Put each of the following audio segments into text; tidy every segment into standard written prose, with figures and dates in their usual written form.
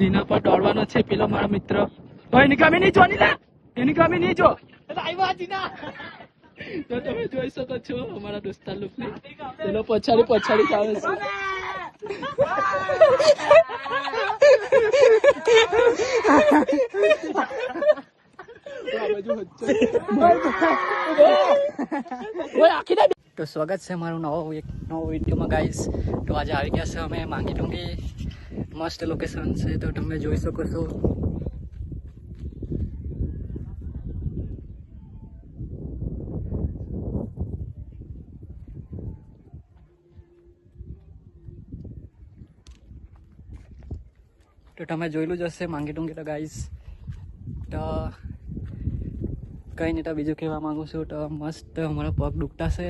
જેના પર દોડવાનો છે પેલો મારો મિત્ર. ભાઈ એની કામે નહીં જોવાની લે, એની કામે નહીં જો. આવ્યા જીના. તો તમે જોઈ શકો છો અમારા દોસ્તાર લોકોને. પેલો પછાડી આવે છે. તો સ્વાગત છે મારું નવો વિડીયોમાં ગાઈસ. તો આજે આવી ગયા છે અમે માંગી ટુંગી. મસ્ત લોકેશન છે તો તમે જોઈ શકો છો. તો તમે જોયેલું જ હશે માંગી ટુંગી. તો ગાઈસ તો કંઈ નહીં, તો બીજું કહેવા માગું છું તો મસ્ત અમારા પગ દુખતા છે.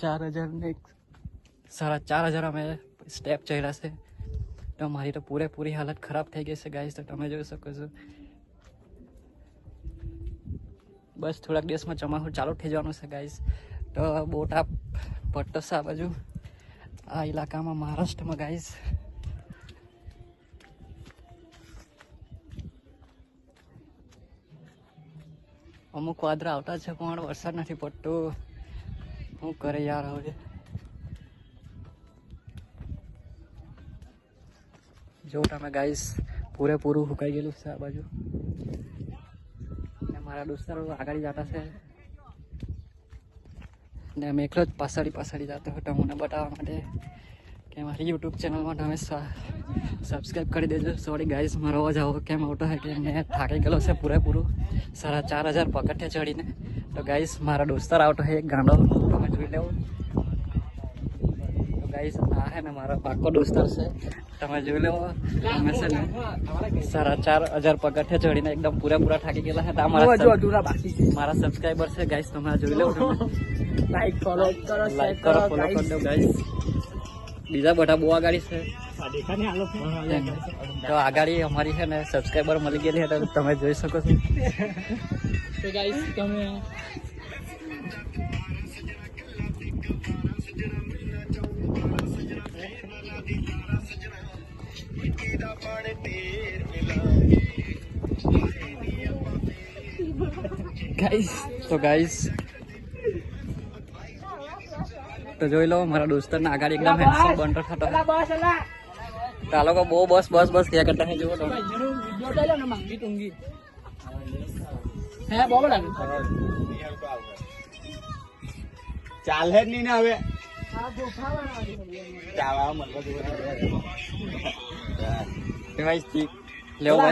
4,000 ને 4,500 અમે સ્ટેપ ચડ્યા છે. તો મારી તો પૂરેપૂરી હાલત ખરાબ થઈ ગઈ છે ગાઈસ. તો તમે જોઈ શકો છો. બસ થોડાક દિવસમાં ચોમાસું ચાલુ થઈ જવાનું છે ગાઈસ. તો બોટ આ પટ્ટો છે આ બાજુ આ ઇલાકામાં મહારાષ્ટ્રમાં ગાઈસ. અમુક વાદળા આવતા છે પણ વરસાદ નથી પડતો. શું કરે યાર હવે. જો તમે ગાઈસ પૂરેપૂરું સુકાઈ ગયેલું છે આ બાજુ. ને મારા દોસ્તારો આગળ જતા છે ને અમે એકલો જ પાછળ જતો હતો મને બતાવવા માટે કે મારી યુટ્યુબ ચેનલમાં તમે સબસ્ક્રાઈબ કરી દેજો. સોરી ગાઈસ મારો અવાજ આવો કેમ આવતો હોય કે મેં થાકી ગયેલો છે પૂરેપૂરું 4,500 પગથિયા ચડીને. તો ગાઈસ મારા દોસ્તાર આવતો હોય એક ગાંડો, તમે જોઈ લેવો. તો ગાઈસ આ હે ને મારા પાકો દોસ્તાર છે, તમે જોઈ લેવો. અમે છે ને 4,500 પગથિયા ચડીને એકદમ પૂરેપૂરા થાકી ગયેલા હતા. મારા સબસ્ક્રાઈબર છે ગાઈસ, તમે જોઈ લેવો. લાઈક કરો ફોલો કરી દો ગાઈસ. બીજા બધા બહુ આગાડી છે તો આગાડી અમારી છે ને સબસ્ક્રાઈબર મળી ગયેલી છે તો તમે જોઈ શકો છો. તો ગાઈસ તમે ગાઈસ તો જોઈ લો મારા દોસ્તારના આગળ એકદમ હેન્ડસમ બનતો થતો. તો આ લોકો બહુ બસ થયા કરતા હે. જુઓ તો ચાલે જ નહીં ને હવે.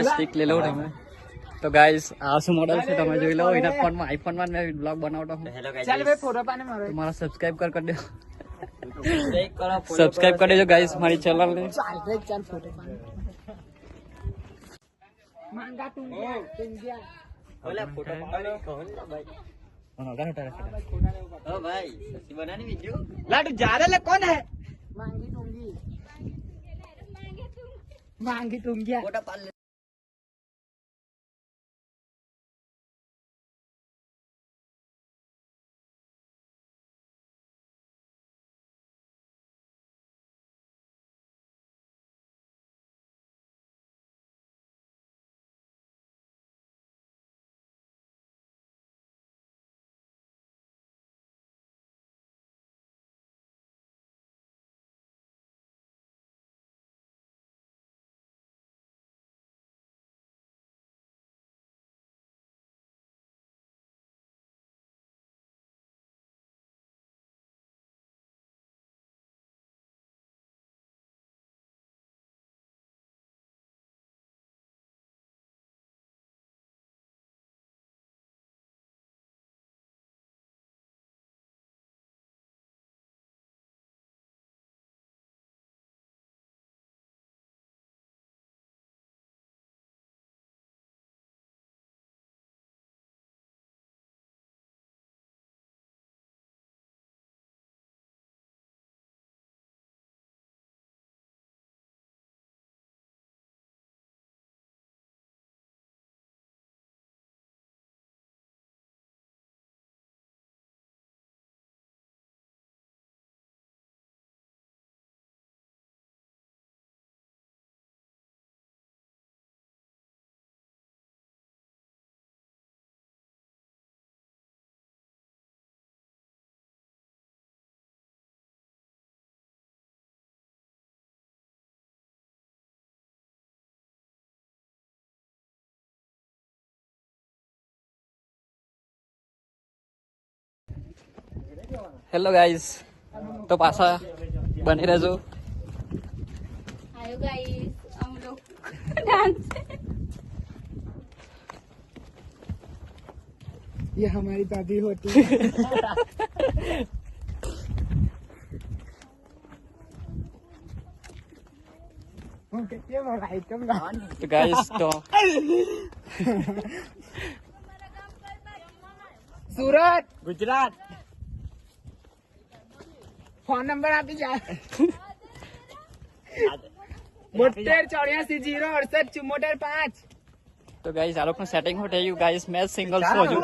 સ્ટીક લઈ લો તમે. તો ગાઈસ આ શું મોડલ છે તમે જોઈ લો. એના ફોનમાં આઈફોનમાં મેં બ્લોગ બનાવતો હું. મારા સબસ્ક્રાઇબ કરી દો. સબસ્ક્રાઇબ કરી દેજો ગાઈસ મારી ચેનલ ને. मांगी टूंगी હેલો ગાઈસ, તો પાછા બની રહેજો. आयो गाइस हम लोग डांस ये हमारी दादी होती है. ओके, ये वाला आइटम ना. તો ગાઈસ તો सूरत ગુજરાત फोन नंबर आपी जा 72840845. તો ગાઈસ આ લોકોનું સેટિંગ હો થઈ ગયું ગાઈસ. મેચ સિંગલ શો જો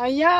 અહીંયા